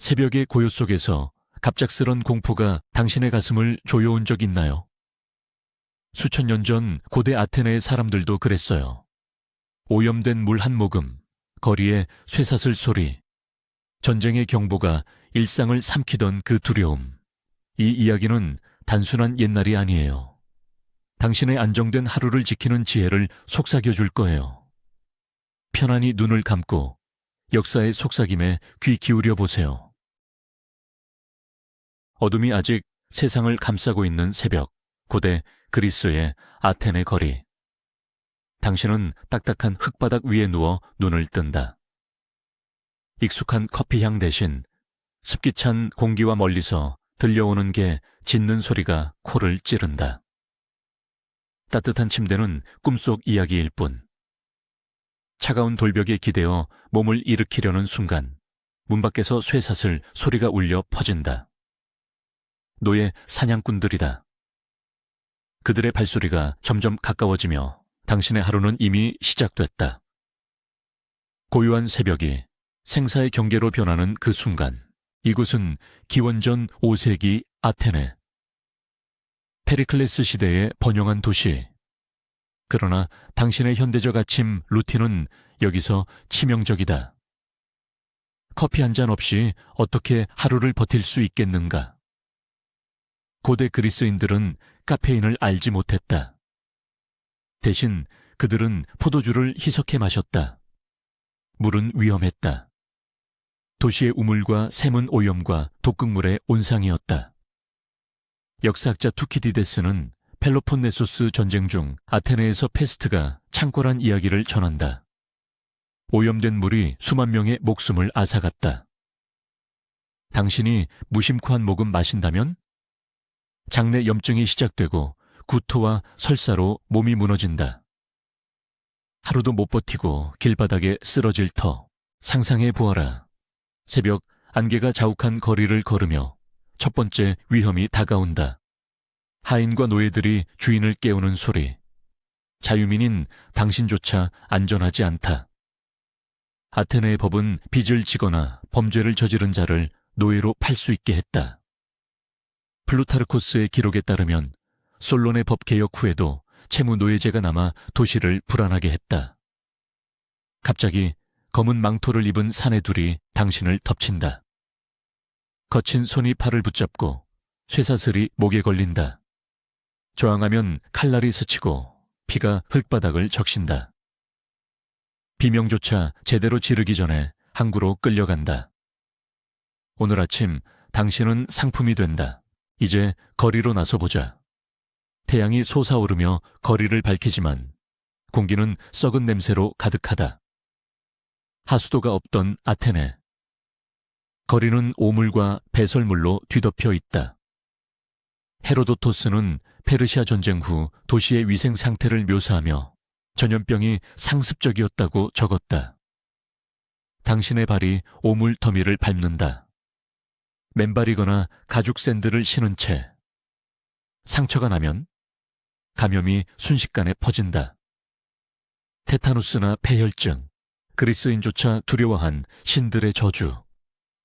새벽의 고요 속에서 갑작스런 공포가 당신의 가슴을 조여온 적 있나요? 수천 년 전 고대 아테네의 사람들도 그랬어요. 오염된 물 한 모금, 거리의 쇠사슬 소리, 전쟁의 경보가 일상을 삼키던 그 두려움. 이 이야기는 단순한 옛날이 아니에요. 당신의 안정된 하루를 지키는 지혜를 속삭여줄 거예요. 편안히 눈을 감고 역사의 속삭임에 귀 기울여 보세요. 어둠이 아직 세상을 감싸고 있는 새벽, 고대 그리스의 아테네 거리. 당신은 딱딱한 흙바닥 위에 누워 눈을 뜬다. 익숙한 커피향 대신 습기 찬 공기와 멀리서 들려오는 게 짖는 소리가 코를 찌른다. 따뜻한 침대는 꿈속 이야기일 뿐. 차가운 돌벽에 기대어 몸을 일으키려는 순간 문 밖에서 쇠사슬 소리가 울려 퍼진다. 노예 사냥꾼들이다. 그들의 발소리가 점점 가까워지며 당신의 하루는 이미 시작됐다. 고요한 새벽이 생사의 경계로 변하는 그 순간, 이곳은 기원전 5세기 아테네. 페리클레스 시대의 번영한 도시. 그러나 당신의 현대적 아침 루틴은 여기서 치명적이다. 커피 한 잔 없이 어떻게 하루를 버틸 수 있겠는가? 고대 그리스인들은 카페인을 알지 못했다. 대신 그들은 포도주를 희석해 마셨다. 물은 위험했다. 도시의 우물과 샘은 오염과 독극물의 온상이었다. 역사학자 투키디데스는 펠로폰네소스 전쟁 중 아테네에서 페스트가 창궐한 이야기를 전한다. 오염된 물이 수만 명의 목숨을 앗아갔다. 당신이 무심코 한 모금 마신다면? 장내 염증이 시작되고 구토와 설사로 몸이 무너진다. 하루도 못 버티고 길바닥에 쓰러질 터. 상상해 보아라. 새벽 안개가 자욱한 거리를 걸으며 첫 번째 위험이 다가온다. 하인과 노예들이 주인을 깨우는 소리. 자유민인 당신조차 안전하지 않다. 아테네의 법은 빚을 지거나 범죄를 저지른 자를 노예로 팔 수 있게 했다. 플루타르코스의 기록에 따르면 솔론의 법 개혁 후에도 채무 노예제가 남아 도시를 불안하게 했다. 갑자기 검은 망토를 입은 사내들이 당신을 덮친다. 거친 손이 팔을 붙잡고 쇠사슬이 목에 걸린다. 저항하면 칼날이 스치고 피가 흙바닥을 적신다. 비명조차 제대로 지르기 전에 항구로 끌려간다. 오늘 아침 당신은 상품이 된다. 이제 거리로 나서보자. 태양이 솟아오르며 거리를 밝히지만 공기는 썩은 냄새로 가득하다. 하수도가 없던 아테네. 거리는 오물과 배설물로 뒤덮여 있다. 헤로도토스는 페르시아 전쟁 후 도시의 위생 상태를 묘사하며 전염병이 상습적이었다고 적었다. 당신의 발이 오물 더미를 밟는다. 맨발이거나 가죽 샌들을 신은 채. 상처가 나면 감염이 순식간에 퍼진다. 테타누스나 폐혈증, 그리스인조차 두려워한 신들의 저주.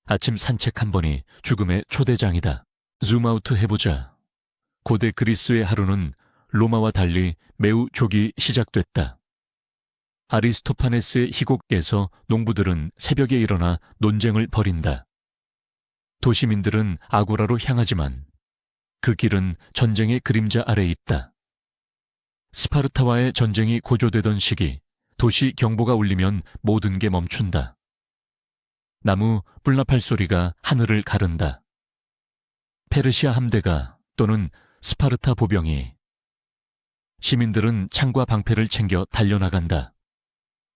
아침 산책 한 번이 죽음의 초대장이다. 줌아웃 해보자. 고대 그리스의 하루는 로마와 달리 매우 조기 시작됐다. 아리스토파네스의 희곡에서 농부들은 새벽에 일어나 논쟁을 벌인다. 도시민들은 아고라로 향하지만 그 길은 전쟁의 그림자 아래 있다. 스파르타와의 전쟁이 고조되던 시기, 도시 경보가 울리면 모든 게 멈춘다. 나무 뿔나팔 소리가 하늘을 가른다. 페르시아 함대가 또는 스파르타 보병이. 시민들은 창과 방패를 챙겨 달려나간다.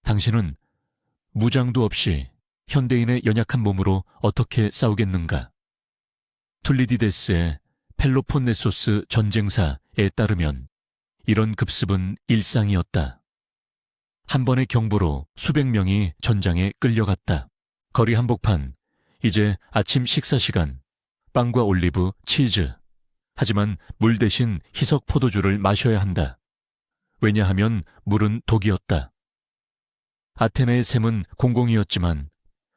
당신은 무장도 없이 현대인의 연약한 몸으로 어떻게 싸우겠는가? 툴리디데스의 펠로폰네소스 전쟁사에 따르면 이런 급습은 일상이었다. 한 번의 경보로 수백 명이 전장에 끌려갔다. 거리 한복판, 이제 아침 식사 시간, 빵과 올리브, 치즈. 하지만 물 대신 희석 포도주를 마셔야 한다. 왜냐하면 물은 독이었다. 아테네의 샘은 공공이었지만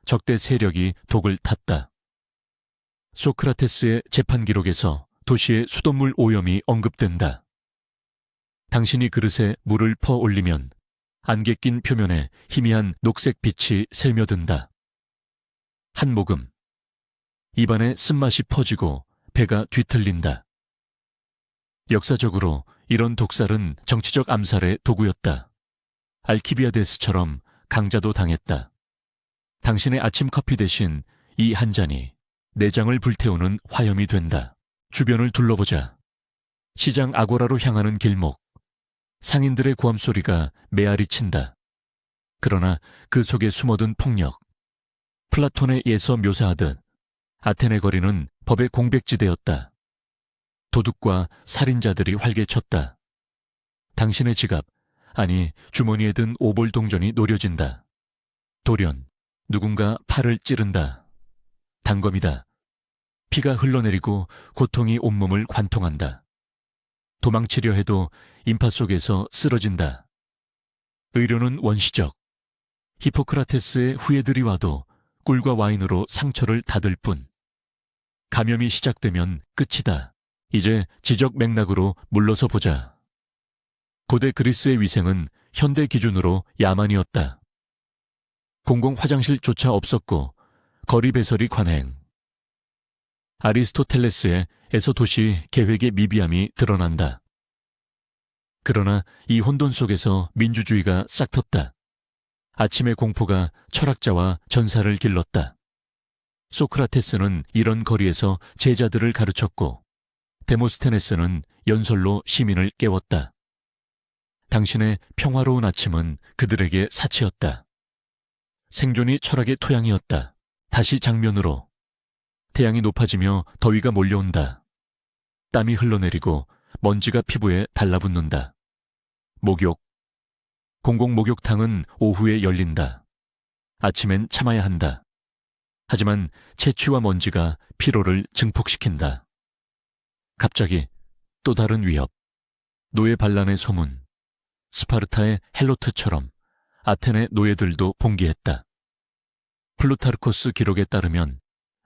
적대 세력이 독을 탔다. 소크라테스의 재판 기록에서 도시의 수돗물 오염이 언급된다. 당신이 그릇에 물을 퍼 올리면 안개 낀 표면에 희미한 녹색 빛이 스며든다. 한 모금. 입안에 쓴맛이 퍼지고 배가 뒤틀린다. 역사적으로 이런 독살은 정치적 암살의 도구였다. 알키비아데스처럼 강자도 당했다. 당신의 아침 커피 대신 이 한 잔이 내장을 불태우는 화염이 된다. 주변을 둘러보자. 시장 아고라로 향하는 길목. 상인들의 고함 소리가 메아리 친다. 그러나 그 속에 숨어든 폭력. 플라톤의 예서 묘사하듯 아테네 거리는 법의 공백지대였다. 도둑과 살인자들이 활개쳤다. 당신의 지갑, 아니 주머니에 든 오볼 동전이 노려진다. 돌연, 누군가 팔을 찌른다. 단검이다. 피가 흘러내리고 고통이 온몸을 관통한다. 도망치려 해도 인파 속에서 쓰러진다. 의료는 원시적. 히포크라테스의 후예들이 와도 꿀과 와인으로 상처를 닫을 뿐. 감염이 시작되면 끝이다. 이제 지적 맥락으로 물러서 보자. 고대 그리스의 위생은 현대 기준으로 야만이었다. 공공 화장실조차 없었고 거리 배설이 관행. 아리스토텔레스의 에서도시 계획의 미비함이 드러난다. 그러나 이 혼돈 속에서 민주주의가 싹텄다. 아침의 공포가 철학자와 전사를 길렀다. 소크라테스는 이런 거리에서 제자들을 가르쳤고 데모스테네스는 연설로 시민을 깨웠다. 당신의 평화로운 아침은 그들에게 사치였다. 생존이 철학의 토양이었다. 다시 장면으로. 태양이 높아지며 더위가 몰려온다. 땀이 흘러내리고 먼지가 피부에 달라붙는다. 목욕. 공공 목욕탕은 오후에 열린다. 아침엔 참아야 한다. 하지만 채취와 먼지가 피로를 증폭시킨다. 갑자기 또 다른 위협. 노예 반란의 소문. 스파르타의 헬로트처럼 아테네 노예들도 봉기했다. 플루타르코스 기록에 따르면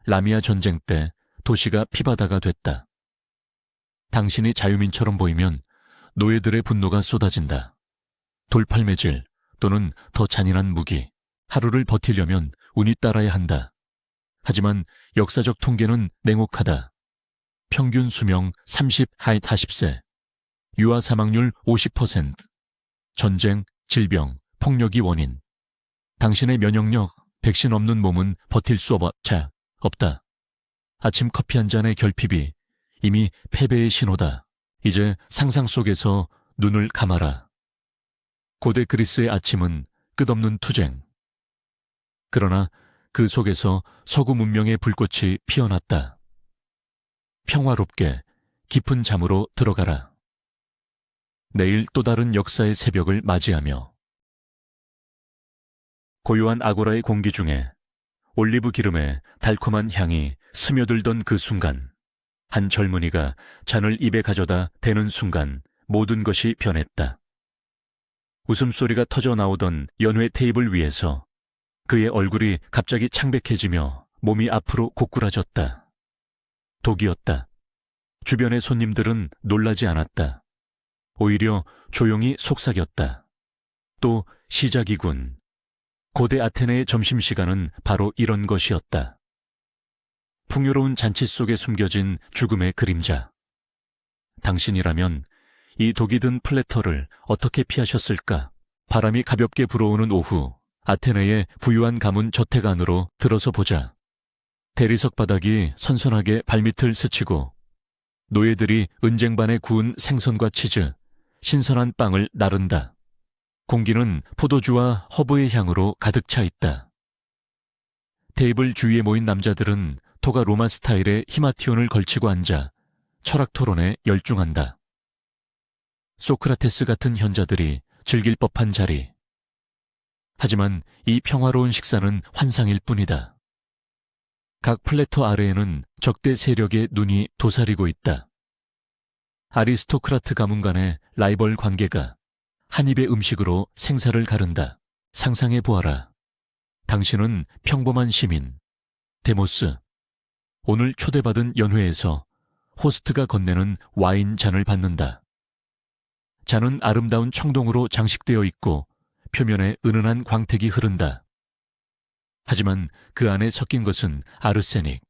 라미아 전쟁 때 도시가 피바다가 됐다. 당신이 자유민처럼 보이면 노예들의 분노가 쏟아진다. 돌팔매질 또는 더 잔인한 무기. 하루를 버티려면 운이 따라야 한다. 하지만 역사적 통계는 냉혹하다. 평균 수명 30-40세. 유아 사망률 50%. 전쟁, 질병, 폭력이 원인. 당신의 면역력, 백신 없는 몸은 버틸 수 없다. 아침 커피 한 잔의 결핍이 이미 패배의 신호다. 이제 상상 속에서 눈을 감아라. 고대 그리스의 아침은 끝없는 투쟁. 그러나 그 속에서 서구 문명의 불꽃이 피어났다. 평화롭게 깊은 잠으로 들어가라. 내일 또 다른 역사의 새벽을 맞이하며. 고요한 아고라의 공기 중에 올리브 기름의 달콤한 향이 스며들던 그 순간, 한 젊은이가 잔을 입에 가져다 대는 순간 모든 것이 변했다. 웃음소리가 터져 나오던 연회 테이블 위에서 그의 얼굴이 갑자기 창백해지며 몸이 앞으로 고꾸라졌다. 독이었다. 주변의 손님들은 놀라지 않았다. 오히려 조용히 속삭였다. 또 시작이군. 고대 아테네의 점심시간은 바로 이런 것이었다. 풍요로운 잔치 속에 숨겨진 죽음의 그림자. 당신이라면 이 독이 든 플래터를 어떻게 피하셨을까? 바람이 가볍게 불어오는 오후, 아테네의 부유한 가문 저택 안으로 들어서 보자. 대리석 바닥이 선선하게 발밑을 스치고 노예들이 은쟁반에 구운 생선과 치즈, 신선한 빵을 나른다. 공기는 포도주와 허브의 향으로 가득 차 있다. 테이블 주위에 모인 남자들은 토가 로마 스타일의 히마티온을 걸치고 앉아 철학 토론에 열중한다. 소크라테스 같은 현자들이 즐길 법한 자리. 하지만 이 평화로운 식사는 환상일 뿐이다. 각 플래터 아래에는 적대 세력의 눈이 도사리고 있다. 아리스토크라트 가문 간의 라이벌 관계가 한 입의 음식으로 생사를 가른다. 상상해 보아라. 당신은 평범한 시민, 데모스. 오늘 초대받은 연회에서 호스트가 건네는 와인 잔을 받는다. 잔은 아름다운 청동으로 장식되어 있고 표면에 은은한 광택이 흐른다. 하지만 그 안에 섞인 것은 아르세닉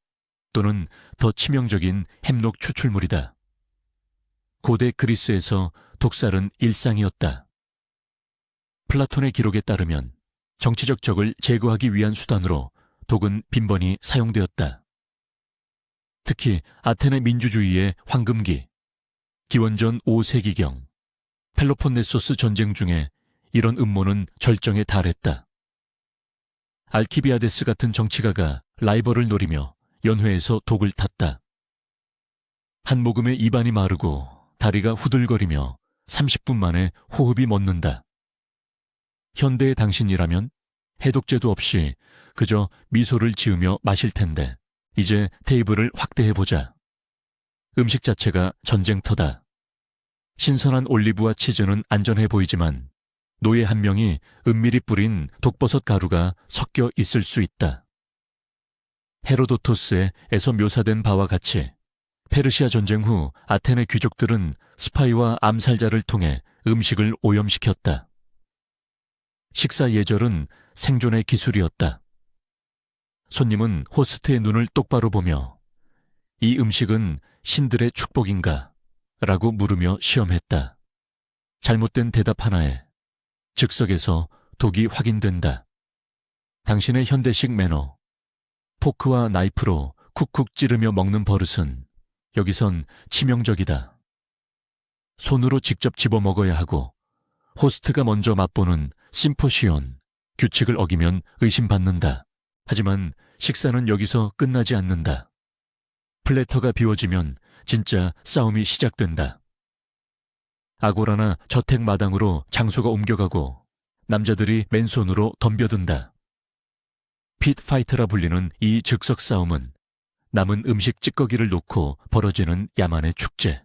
또는 더 치명적인 햄록 추출물이다. 고대 그리스에서 독살은 일상이었다. 플라톤의 기록에 따르면 정치적 적을 제거하기 위한 수단으로 독은 빈번히 사용되었다. 특히 아테네 민주주의의 황금기, 기원전 5세기경, 펠로폰네소스 전쟁 중에 이런 음모는 절정에 달했다. 알키비아데스 같은 정치가가 라이벌을 노리며 연회에서 독을 탔다. 한 모금에 입안이 마르고 다리가 후들거리며 30분 만에 호흡이 멎는다. 현대의 당신이라면 해독제도 없이 그저 미소를 지으며 마실 텐데 이제 테이블을 확대해보자. 음식 자체가 전쟁터다. 신선한 올리브와 치즈는 안전해 보이지만 노예 한 명이 은밀히 뿌린 독버섯 가루가 섞여 있을 수 있다. 헤로도토스에서 묘사된 바와 같이 페르시아 전쟁 후 아테네 귀족들은 스파이와 암살자를 통해 음식을 오염시켰다. 식사 예절은 생존의 기술이었다. 손님은 호스트의 눈을 똑바로 보며 이 음식은 신들의 축복인가? 라고 물으며 시험했다. 잘못된 대답 하나에 즉석에서 독이 확인된다. 당신의 현대식 매너, 포크와 나이프로 쿡쿡 찌르며 먹는 버릇은 여기선 치명적이다. 손으로 직접 집어먹어야 하고 호스트가 먼저 맛보는 심포시온, 규칙을 어기면 의심받는다. 하지만 식사는 여기서 끝나지 않는다. 플래터가 비워지면 진짜 싸움이 시작된다. 아고라나 저택 마당으로 장소가 옮겨가고 남자들이 맨손으로 덤벼든다. 핏파이트라 불리는 이 즉석 싸움은 남은 음식 찌꺼기를 놓고 벌어지는 야만의 축제.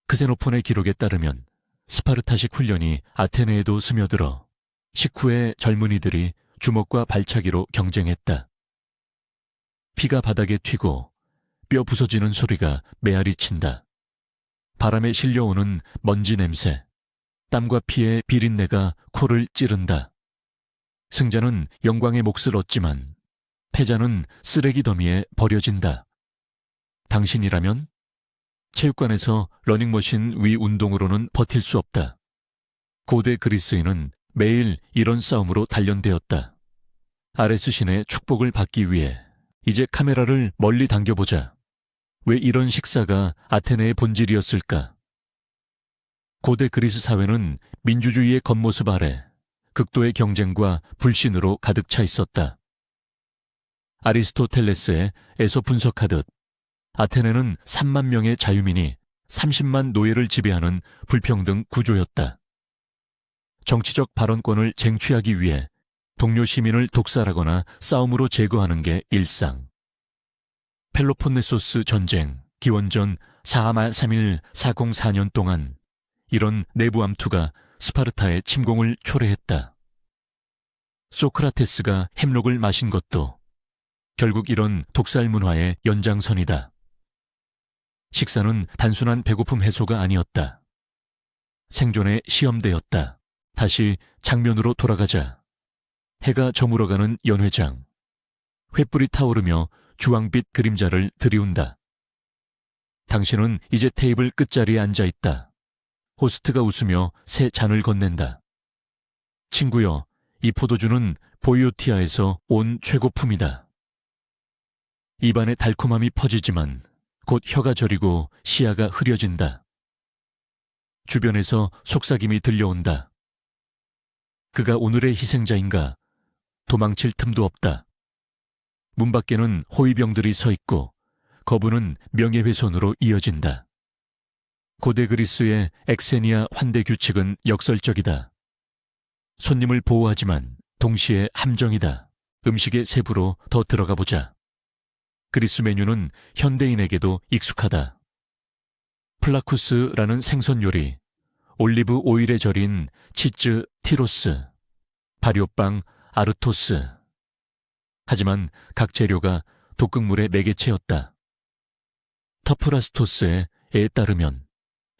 크세노폰의 기록에 따르면 스파르타식 훈련이 아테네에도 스며들어 식후에 젊은이들이 주먹과 발차기로 경쟁했다. 피가 바닥에 튀고 뼈 부서지는 소리가 메아리 친다. 바람에 실려오는 먼지 냄새, 땀과 피의 비린내가 코를 찌른다. 승자는 영광의 몫을 얻지만 패자는 쓰레기 더미에 버려진다. 당신이라면 체육관에서 러닝머신 위 운동으로는 버틸 수 없다. 고대 그리스인은 매일 이런 싸움으로 단련되었다. 아레스 신의 축복을 받기 위해 이제 카메라를 멀리 당겨보자. 왜 이런 식사가 아테네의 본질이었을까? 고대 그리스 사회는 민주주의의 겉모습 아래 극도의 경쟁과 불신으로 가득 차 있었다. 아리스토텔레스에서 분석하듯 아테네는 3만 명의 자유민이 30만 노예를 지배하는 불평등 구조였다. 정치적 발언권을 쟁취하기 위해 동료 시민을 독살하거나 싸움으로 제거하는 게 일상. 펠로폰네소스 전쟁, 기원전 4-3일 404년 동안 이런 내부 암투가 스파르타의 침공을 초래했다. 소크라테스가 햄록을 마신 것도 결국 이런 독살 문화의 연장선이다. 식사는 단순한 배고픔 해소가 아니었다. 생존의 시험대였다. 다시 장면으로 돌아가자. 해가 저물어가는 연회장. 횃불이 타오르며 주황빛 그림자를 들이운다. 당신은 이제 테이블 끝자리에 앉아 있다. 호스트가 웃으며 새 잔을 건넨다. 친구여, 이 포도주는 보이오티아에서 온 최고품이다. 입안에 달콤함이 퍼지지만 곧 혀가 저리고 시야가 흐려진다. 주변에서 속삭임이 들려온다. 그가 오늘의 희생자인가? 도망칠 틈도 없다. 문 밖에는 호위병들이 서 있고 거부는 명예훼손으로 이어진다. 고대 그리스의 엑세니아 환대 규칙은 역설적이다. 손님을 보호하지만 동시에 함정이다. 음식의 세부로 더 들어가 보자. 그리스 메뉴는 현대인에게도 익숙하다. 플라쿠스라는 생선 요리, 올리브 오일에 절인 치즈 티로스, 발효빵 아르토스. 하지만 각 재료가 독극물의 매개체였다. 터프라스토스의 에 따르면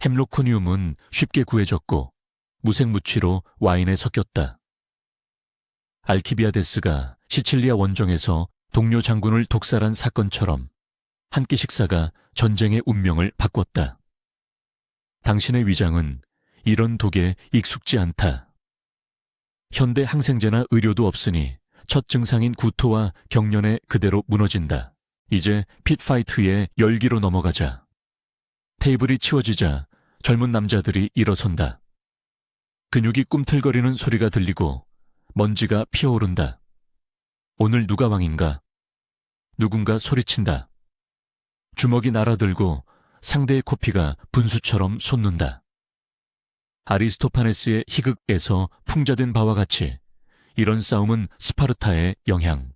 햄로코니움은 쉽게 구해졌고 무색무취로 와인에 섞였다. 알키비아데스가 시칠리아 원정에서 동료 장군을 독살한 사건처럼 한 끼 식사가 전쟁의 운명을 바꿨다. 당신의 위장은 이런 독에 익숙지 않다. 현대 항생제나 의료도 없으니 첫 증상인 구토와 경련에 그대로 무너진다. 이제 핏파이트의 열기로 넘어가자. 테이블이 치워지자 젊은 남자들이 일어선다. 근육이 꿈틀거리는 소리가 들리고 먼지가 피어오른다. 오늘 누가 왕인가? 누군가 소리친다. 주먹이 날아들고 상대의 코피가 분수처럼 솟는다. 아리스토파네스의 희극에서 풍자된 바와 같이 이런 싸움은 스파르타의 영향.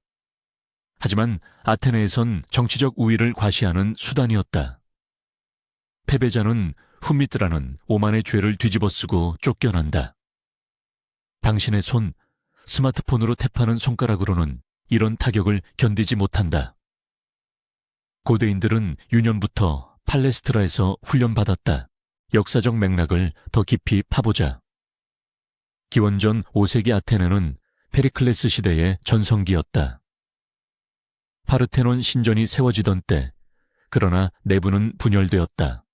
하지만 아테네에선 정치적 우위를 과시하는 수단이었다. 패배자는 훈미트라는 오만의 죄를 뒤집어쓰고 쫓겨난다. 당신의 손, 스마트폰으로 탭하는 손가락으로는 이런 타격을 견디지 못한다. 고대인들은 유년부터 팔레스트라에서 훈련받았다. 역사적 맥락을 더 깊이 파보자. 기원전 5세기 아테네는 페리클레스 시대의 전성기였다. 파르테논 신전이 세워지던 때, 그러나 내부는 분열되었다.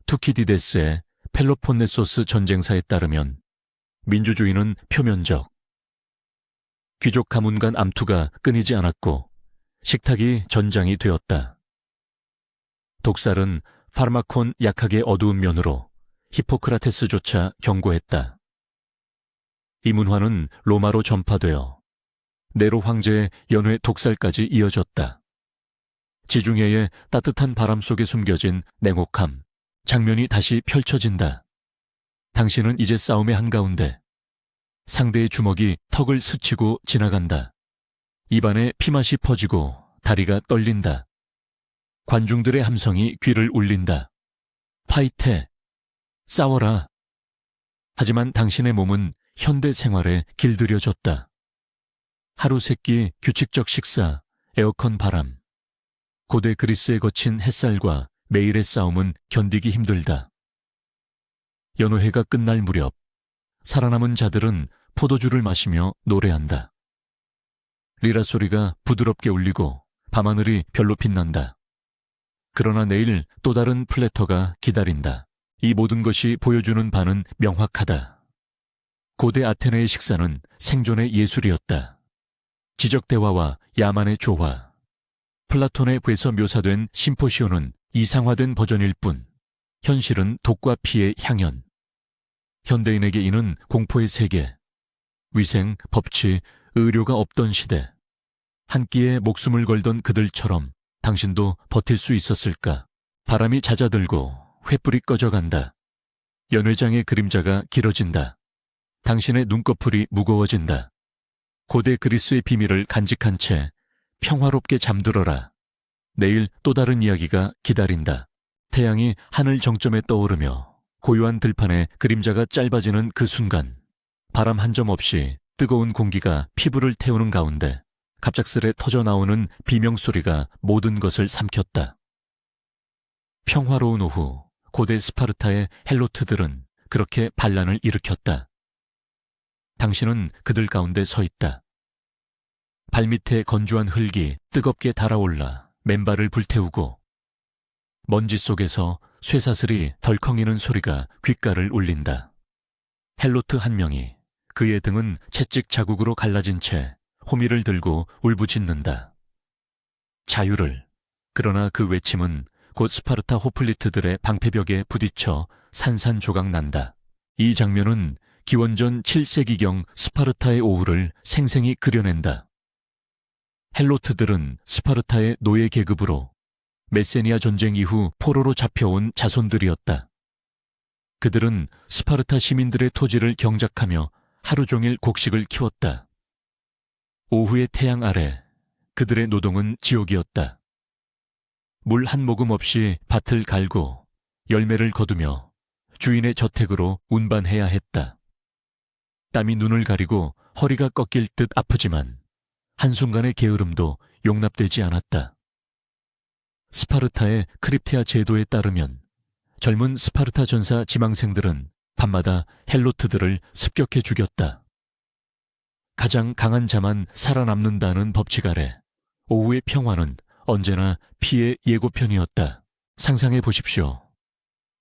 투키디데스의 펠로폰네소스 전쟁사에 따르면 민주주의는 표면적, 귀족 가문 간 암투가 끊이지 않았고 식탁이 전장이 되었다. 독살은 파르마콘 약학의 어두운 면으로 히포크라테스조차 경고했다. 이 문화는 로마로 전파되어 네로 황제의 연회 독살까지 이어졌다. 지중해의 따뜻한 바람 속에 숨겨진 냉혹함, 장면이 다시 펼쳐진다. 당신은 이제 싸움의 한가운데 상대의 주먹이 턱을 스치고 지나간다. 입안에 피맛이 퍼지고 다리가 떨린다. 관중들의 함성이 귀를 울린다. 파이테! 싸워라! 하지만 당신의 몸은 현대 생활에 길들여졌다. 하루 세끼 규칙적 식사, 에어컨 바람. 고대 그리스에 거친 햇살과 매일의 싸움은 견디기 힘들다. 연호회가 끝날 무렵 살아남은 자들은 포도주를 마시며 노래한다. 리라 소리가 부드럽게 울리고 밤하늘이 별로 빛난다. 그러나 내일 또 다른 플래터가 기다린다. 이 모든 것이 보여주는 바는 명확하다. 고대 아테네의 식사는 생존의 예술이었다. 지적 대화와 야만의 조화. 플라톤의 부에서 묘사된 심포시오는 이상화된 버전일 뿐, 현실은 독과 피의 향연. 현대인에게 이는 공포의 세계. 위생, 법치, 의료가 없던 시대. 한 끼에 목숨을 걸던 그들처럼 당신도 버틸 수 있었을까? 바람이 잦아들고 횃불이 꺼져간다. 연회장의 그림자가 길어진다. 당신의 눈꺼풀이 무거워진다. 고대 그리스의 비밀을 간직한 채 평화롭게 잠들어라. 내일 또 다른 이야기가 기다린다. 태양이 하늘 정점에 떠오르며 고요한 들판에 그림자가 짧아지는 그 순간, 바람 한 점 없이 뜨거운 공기가 피부를 태우는 가운데 갑작스레 터져나오는 비명소리가 모든 것을 삼켰다. 평화로운 오후, 고대 스파르타의 헬로트들은 그렇게 반란을 일으켰다. 당신은 그들 가운데 서 있다. 발밑에 건조한 흙이 뜨겁게 달아올라 맨발을 불태우고 먼지 속에서 쇠사슬이 덜컹이는 소리가 귓가를 울린다. 헬로트 한 명이 그의 등은 채찍 자국으로 갈라진 채 호미를 들고 울부짖는다. 자유를. 그러나 그 외침은 곧 스파르타 호플리트들의 방패벽에 부딪혀 산산조각 난다. 이 장면은 기원전 7세기경 스파르타의 오후를 생생히 그려낸다. 헬로트들은 스파르타의 노예 계급으로 메세니아 전쟁 이후 포로로 잡혀온 자손들이었다. 그들은 스파르타 시민들의 토지를 경작하며 하루 종일 곡식을 키웠다. 오후의 태양 아래 그들의 노동은 지옥이었다. 물 한 모금 없이 밭을 갈고 열매를 거두며 주인의 저택으로 운반해야 했다. 땀이 눈을 가리고 허리가 꺾일 듯 아프지만 한순간의 게으름도 용납되지 않았다. 스파르타의 크립테아 제도에 따르면 젊은 스파르타 전사 지망생들은 밤마다 헬로트들을 습격해 죽였다. 가장 강한 자만 살아남는다는 법칙 아래 오후의 평화는 언제나 피의 예고편이었다. 상상해 보십시오.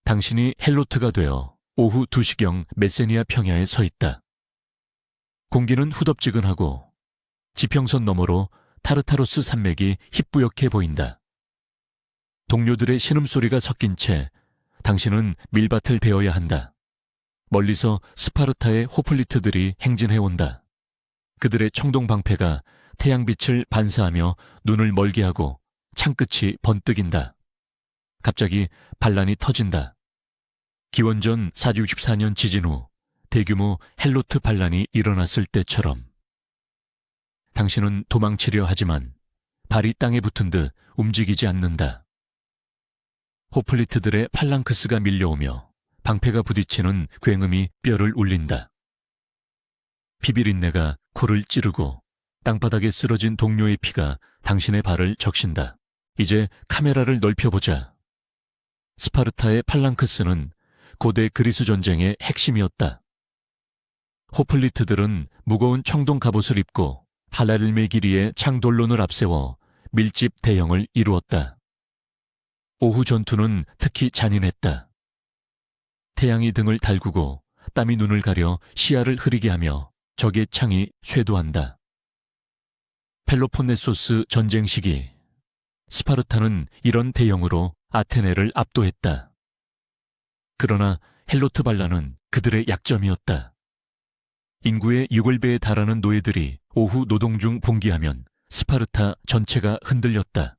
당신이 헬로트가 되어 오후 2시경 메세니아 평야에 서 있다. 공기는 후덥지근하고 지평선 너머로 타르타로스 산맥이 희뿌옇게 보인다. 동료들의 신음소리가 섞인 채 당신은 밀밭을 베어야 한다. 멀리서 스파르타의 호플리트들이 행진해온다. 그들의 청동방패가 태양빛을 반사하며 눈을 멀게 하고 창끝이 번뜩인다. 갑자기 반란이 터진다. 기원전 464년 지진 후 대규모 헬로트 반란이 일어났을 때처럼. 당신은 도망치려 하지만 발이 땅에 붙은 듯 움직이지 않는다. 호플리트들의 팔랑크스가 밀려오며 방패가 부딪히는 굉음이 뼈를 울린다. 피비린내가 코를 찌르고 땅바닥에 쓰러진 동료의 피가 당신의 발을 적신다. 이제 카메라를 넓혀보자. 스파르타의 팔랑크스는 고대 그리스 전쟁의 핵심이었다. 호플리트들은 무거운 청동 갑옷을 입고 할랄일메 길이의 창돌론을 앞세워 밀집 대형을 이루었다. 오후 전투는 특히 잔인했다. 태양이 등을 달구고 땀이 눈을 가려 시야를 흐리게 하며 적의 창이 쇄도한다. 펠로폰네소스 전쟁 시기 스파르타는 이런 대형으로 아테네를 압도했다. 그러나 헬로트 반란은 그들의 약점이었다. 인구의 6배에 달하는 노예들이 오후 노동 중 봉기하면 스파르타 전체가 흔들렸다.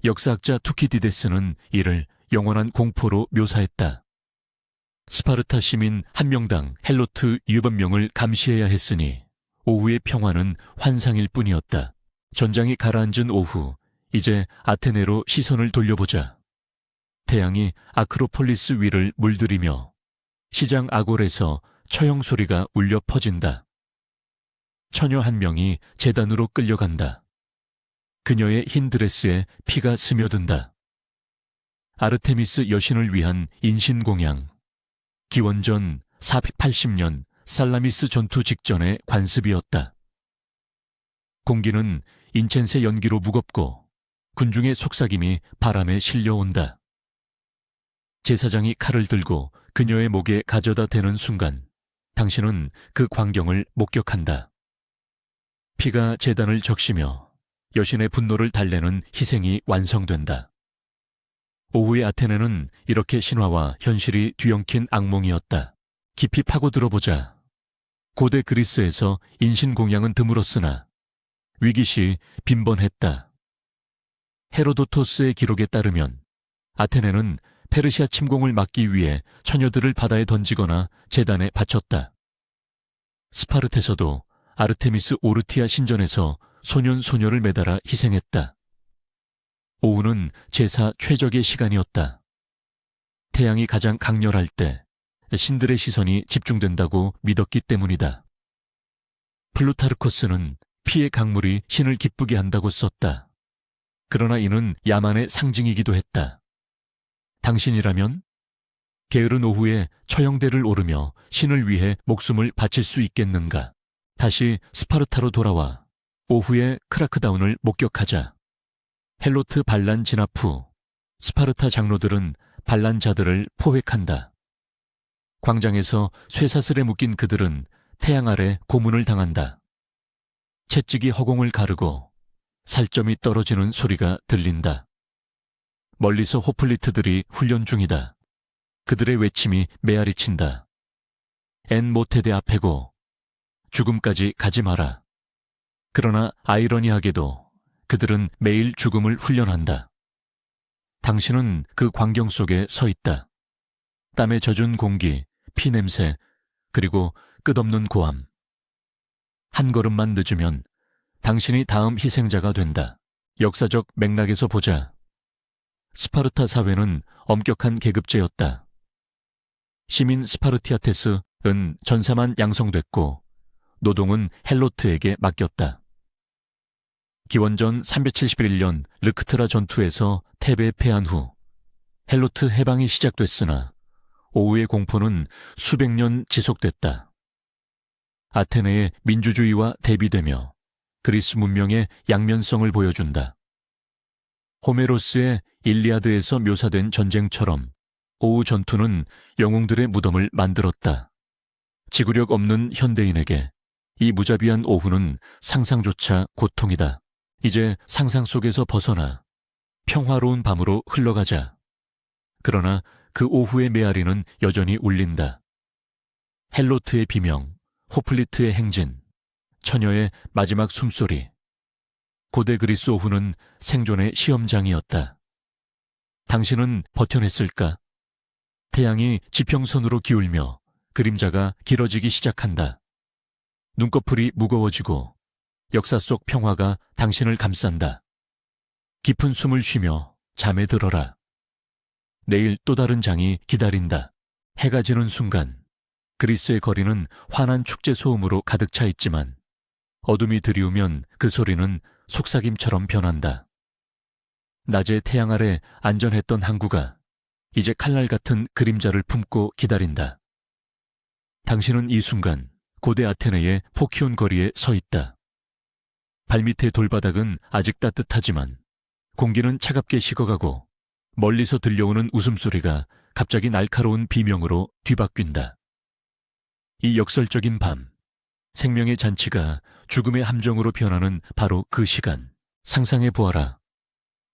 역사학자 투키디데스는 이를 영원한 공포로 묘사했다. 스파르타 시민 한 명당 헬로트 6,000명을 감시해야 했으니 오후의 평화는 환상일 뿐이었다. 전장이 가라앉은 오후, 이제 아테네로 시선을 돌려보자. 태양이 아크로폴리스 위를 물들이며 시장 아골에서 처형 소리가 울려 퍼진다. 처녀 한 명이 제단으로 끌려간다. 그녀의 흰 드레스에 피가 스며든다. 아르테미스 여신을 위한 인신공양. 기원전 480년 살라미스 전투 직전의 관습이었다. 공기는 인챈세 연기로 무겁고 군중의 속삭임이 바람에 실려온다. 제사장이 칼을 들고 그녀의 목에 가져다 대는 순간 당신은 그 광경을 목격한다. 피가 제단을 적시며 여신의 분노를 달래는 희생이 완성된다. 오후의 아테네는 이렇게 신화와 현실이 뒤엉킨 악몽이었다. 깊이 파고들어보자. 고대 그리스에서 인신공양은 드물었으나 위기시 빈번했다. 헤로도토스의 기록에 따르면 아테네는 페르시아 침공을 막기 위해 처녀들을 바다에 던지거나 제단에 바쳤다. 스파르테서도 아르테미스 오르티아 신전에서 소년 소녀를 매달아 희생했다. 오후는 제사 최적의 시간이었다. 태양이 가장 강렬할 때 신들의 시선이 집중된다고 믿었기 때문이다. 플루타르코스는 피의 강물이 신을 기쁘게 한다고 썼다. 그러나 이는 야만의 상징이기도 했다. 당신이라면 게으른 오후에 처형대를 오르며 신을 위해 목숨을 바칠 수 있겠는가? 다시 스파르타로 돌아와 오후의 크라크다운을 목격하자. 헬로트 반란 진압 후 스파르타 장로들은 반란자들을 포획한다. 광장에서 쇠사슬에 묶인 그들은 태양 아래 고문을 당한다. 채찍이 허공을 가르고 살점이 떨어지는 소리가 들린다. 멀리서 호플리트들이 훈련 중이다. 그들의 외침이 메아리친다. 엔 모테데 앞에고 죽음까지 가지 마라. 그러나 아이러니하게도 그들은 매일 죽음을 훈련한다. 당신은 그 광경 속에 서 있다. 땀에 젖은 공기, 피냄새, 그리고 끝없는 고함. 한 걸음만 늦으면 당신이 다음 희생자가 된다. 역사적 맥락에서 보자. 스파르타 사회는 엄격한 계급제였다. 시민 스파르티아테스은 전사만 양성됐고 노동은 헬로트에게 맡겼다. 기원전 371년 르크트라 전투에서 테베에 패한 후 헬로트 해방이 시작됐으나 오후의 공포는 수백 년 지속됐다. 아테네의 민주주의와 대비되며 그리스 문명의 양면성을 보여준다. 호메로스의 일리아드에서 묘사된 전쟁처럼 오후 전투는 영웅들의 무덤을 만들었다. 지구력 없는 현대인에게 이 무자비한 오후는 상상조차 고통이다. 이제 상상 속에서 벗어나 평화로운 밤으로 흘러가자. 그러나 그 오후의 메아리는 여전히 울린다. 헬로트의 비명, 호플리트의 행진, 처녀의 마지막 숨소리. 고대 그리스 오후는 생존의 시험장이었다. 당신은 버텨냈을까? 태양이 지평선으로 기울며 그림자가 길어지기 시작한다. 눈꺼풀이 무거워지고 역사 속 평화가 당신을 감싼다. 깊은 숨을 쉬며 잠에 들어라. 내일 또 다른 장이 기다린다. 해가 지는 순간 그리스의 거리는 환한 축제 소음으로 가득 차 있지만 어둠이 드리우면 그 소리는 속삭임처럼 변한다. 낮에 태양 아래 안전했던 항구가 이제 칼날 같은 그림자를 품고 기다린다. 당신은 이 순간 고대 아테네의 포키온 거리에 서 있다. 발밑의 돌바닥은 아직 따뜻하지만 공기는 차갑게 식어가고 멀리서 들려오는 웃음소리가 갑자기 날카로운 비명으로 뒤바뀐다. 이 역설적인 밤, 생명의 잔치가 죽음의 함정으로 변하는 바로 그 시간. 상상해 보아라.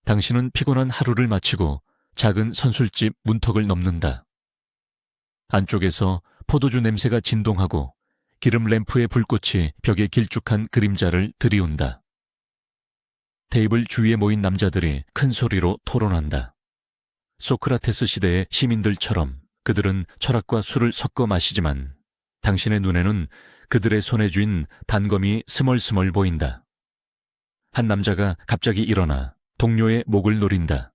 당신은 피곤한 하루를 마치고 작은 선술집 문턱을 넘는다. 안쪽에서 포도주 냄새가 진동하고 기름 램프의 불꽃이 벽에 길쭉한 그림자를 들이운다. 테이블 주위에 모인 남자들이 큰 소리로 토론한다. 소크라테스 시대의 시민들처럼 그들은 철학과 술을 섞어 마시지만 당신의 눈에는 그들의 손에 쥔 단검이 스멀스멀 보인다. 한 남자가 갑자기 일어나 동료의 목을 노린다.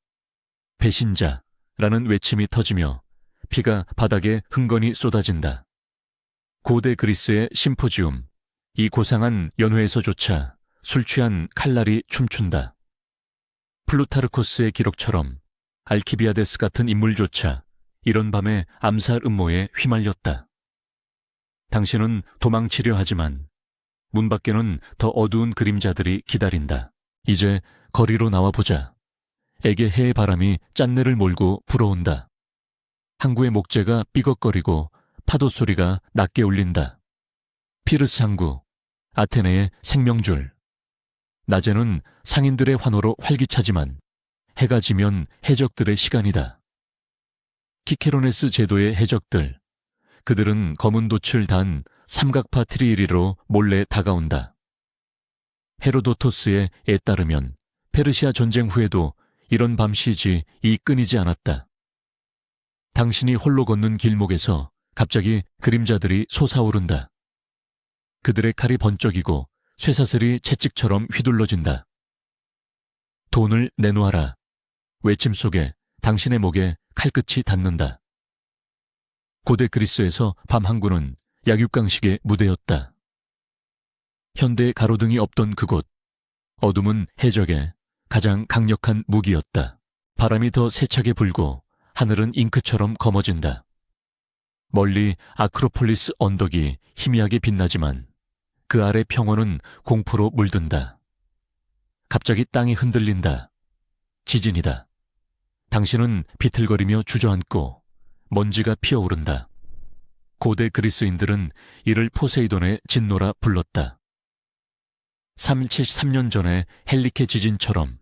배신자라는 외침이 터지며 피가 바닥에 흥건히 쏟아진다. 고대 그리스의 심포지움, 이 고상한 연회에서조차 술 취한 칼날이 춤춘다. 플루타르코스의 기록처럼 알키비아데스 같은 인물조차 이런 밤에 암살 음모에 휘말렸다. 당신은 도망치려 하지만 문 밖에는 더 어두운 그림자들이 기다린다. 이제 거리로 나와보자. 애게 해의 바람이 짠내를 몰고 불어온다. 항구의 목재가 삐걱거리고 파도 소리가 낮게 울린다. 피르스 항구, 아테네의 생명줄. 낮에는 상인들의 환호로 활기차지만 해가 지면 해적들의 시간이다. 키케로네스 제도의 해적들. 그들은 검은 돛을 단 삼각파 트리이리로 몰래 다가온다. 헤로도토스의 에 따르면 페르시아 전쟁 후에도 이런 밤시지 이 끊이지 않았다. 당신이 홀로 걷는 길목에서 갑자기 그림자들이 솟아오른다. 그들의 칼이 번쩍이고 쇠사슬이 채찍처럼 휘둘러진다. 돈을 내놓아라. 외침 속에 당신의 목에 칼끝이 닿는다. 고대 그리스에서 밤 항구는 약육강식의 무대였다. 현대 가로등이 없던 그곳, 어둠은 해적의 가장 강력한 무기였다. 바람이 더 세차게 불고 하늘은 잉크처럼 검어진다. 멀리 아크로폴리스 언덕이 희미하게 빛나지만 그 아래 평원은 공포로 물든다. 갑자기 땅이 흔들린다. 지진이다. 당신은 비틀거리며 주저앉고 먼지가 피어오른다. 고대 그리스인들은 이를 포세이돈의 진노라 불렀다. 373년 전의 헬리케 지진처럼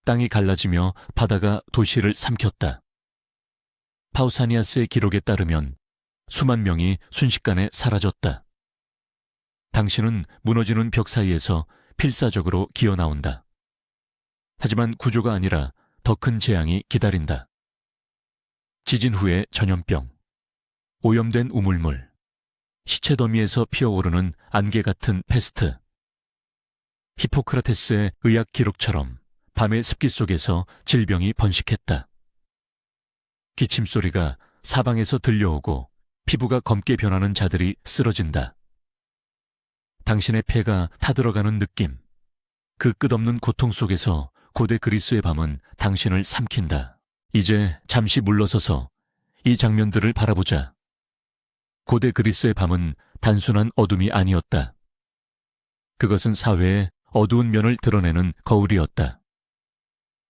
땅이 갈라지며 바다가 도시를 삼켰다. 파우사니아스의 기록에 따르면 수만 명이 순식간에 사라졌다. 당신은 무너지는 벽 사이에서 필사적으로 기어나온다. 하지만 구조가 아니라 더 큰 재앙이 기다린다. 지진 후의 전염병, 오염된 우물물, 시체 더미에서 피어오르는 안개 같은 패스트. 히포크라테스의 의학 기록처럼 밤의 습기 속에서 질병이 번식했다. 기침 소리가 사방에서 들려오고 피부가 검게 변하는 자들이 쓰러진다. 당신의 폐가 타들어가는 느낌, 그 끝없는 고통 속에서 고대 그리스의 밤은 당신을 삼킨다. 이제 잠시 물러서서 이 장면들을 바라보자. 고대 그리스의 밤은 단순한 어둠이 아니었다. 그것은 사회의 어두운 면을 드러내는 거울이었다.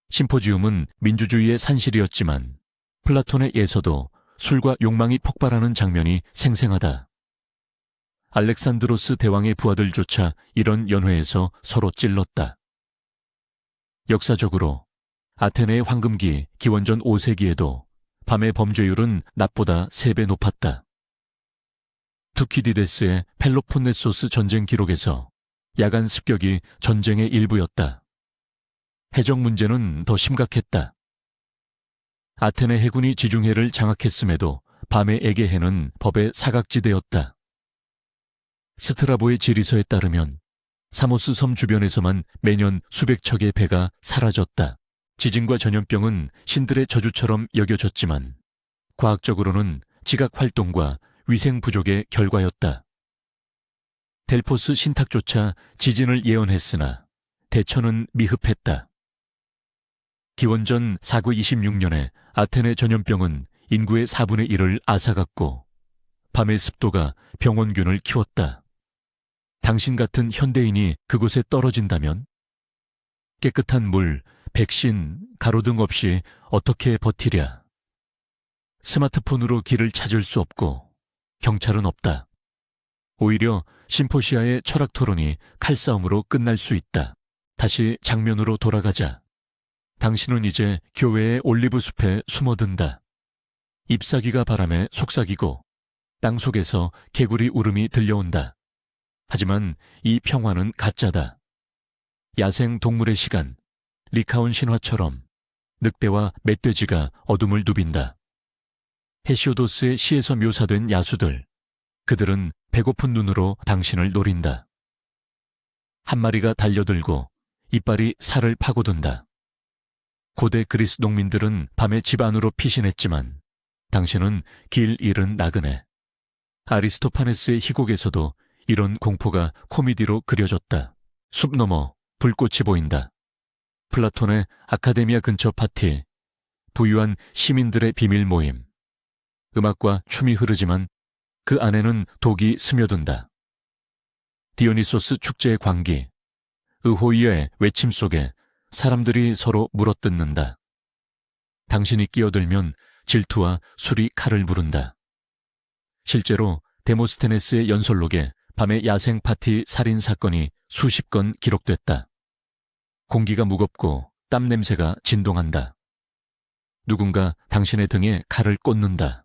심포지움은 민주주의의 산실이었지만 플라톤의 예서도 술과 욕망이 폭발하는 장면이 생생하다. 알렉산드로스 대왕의 부하들조차 이런 연회에서 서로 찔렀다. 역사적으로 아테네의 황금기 기원전 5세기에도 밤의 범죄율은 낮보다 3배 높았다. 투키디데스의 펠로폰네소스 전쟁 기록에서 야간 습격이 전쟁의 일부였다. 해적 문제는 더 심각했다. 아테네 해군이 지중해를 장악했음에도 밤의 에게해는 법의 사각지대였다. 스트라보의 지리서에 따르면 사모스 섬 주변에서만 매년 수백 척의 배가 사라졌다. 지진과 전염병은 신들의 저주처럼 여겨졌지만 과학적으로는 지각 활동과 위생 부족의 결과였다. 델포스 신탁조차 지진을 예언했으나 대처는 미흡했다. 기원전 426년에 아테네 전염병은 인구의 4분의 1을 앗아갔고 밤의 습도가 병원균을 키웠다. 당신 같은 현대인이 그곳에 떨어진다면 깨끗한 물, 백신, 가로등 없이 어떻게 버티랴. 스마트폰으로 길을 찾을 수 없고 경찰은 없다. 오히려 심포시아의 철학 토론이 칼싸움으로 끝날 수 있다. 다시 장면으로 돌아가자. 당신은 이제 교회의 올리브 숲에 숨어든다. 잎사귀가 바람에 속삭이고 땅 속에서 개구리 울음이 들려온다. 하지만 이 평화는 가짜다. 야생 동물의 시간, 리카온 신화처럼 늑대와 멧돼지가 어둠을 누빈다. 헤시오도스의 시에서 묘사된 야수들, 그들은 배고픈 눈으로 당신을 노린다. 한 마리가 달려들고 이빨이 살을 파고든다. 고대 그리스 농민들은 밤에 집 안으로 피신했지만 당신은 길 잃은 나그네. 아리스토파네스의 희곡에서도 이런 공포가 코미디로 그려졌다. 숲 너머 불꽃이 보인다. 플라톤의 아카데미아 근처 파티, 부유한 시민들의 비밀 모임. 음악과 춤이 흐르지만 그 안에는 독이 스며든다. 디오니소스 축제의 광기, 의호이의 외침 속에 사람들이 서로 물어뜯는다. 당신이 끼어들면 질투와 술이 칼을 부른다. 실제로 데모스테네스의 연설록에 밤의 야생 파티 살인 사건이 수십 건 기록됐다. 공기가 무겁고 땀 냄새가 진동한다. 누군가 당신의 등에 칼을 꽂는다.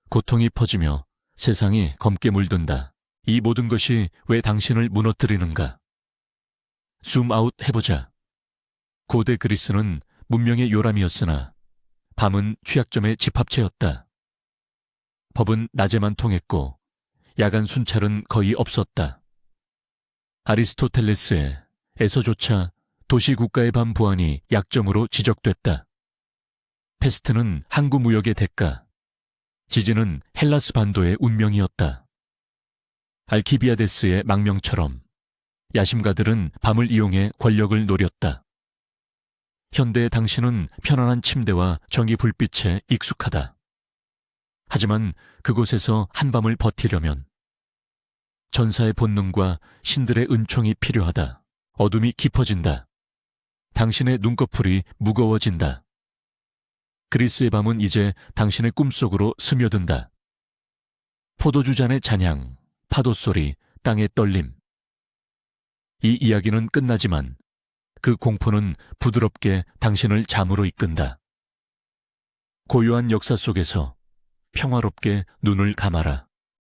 고통이 퍼지며 세상이 검게 물든다. 이 모든 것이 왜 당신을 무너뜨리는가? 줌아웃 해보자. 고대 그리스는 문명의 요람이었으나 밤은 취약점의 집합체였다. 법은 낮에만 통했고 야간 순찰은 거의 없었다. 아리스토텔레스의 에서조차 도시국가의 밤 보안이 약점으로 지적됐다. 페스트는 항구 무역의 대가, 지진은 헬라스 반도의 운명이었다. 알키비아데스의 망명처럼 야심가들은 밤을 이용해 권력을 노렸다. 현대의 당신은 편안한 침대와 전기 불빛에 익숙하다. 하지만 그곳에서 한밤을 버티려면 전사의 본능과 신들의 은총이 필요하다. 어둠이 깊어진다. 당신의 눈꺼풀이 무거워진다. 그리스의 밤은 이제 당신의 꿈속으로 스며든다. 포도주 잔의 잔향, 파도 소리, 땅의 떨림. 이 이야기는 끝나지만 그 공포는 부드럽게 당신을 잠으로 이끈다. 고요한 역사 속에서 평화롭게 눈을 감아라.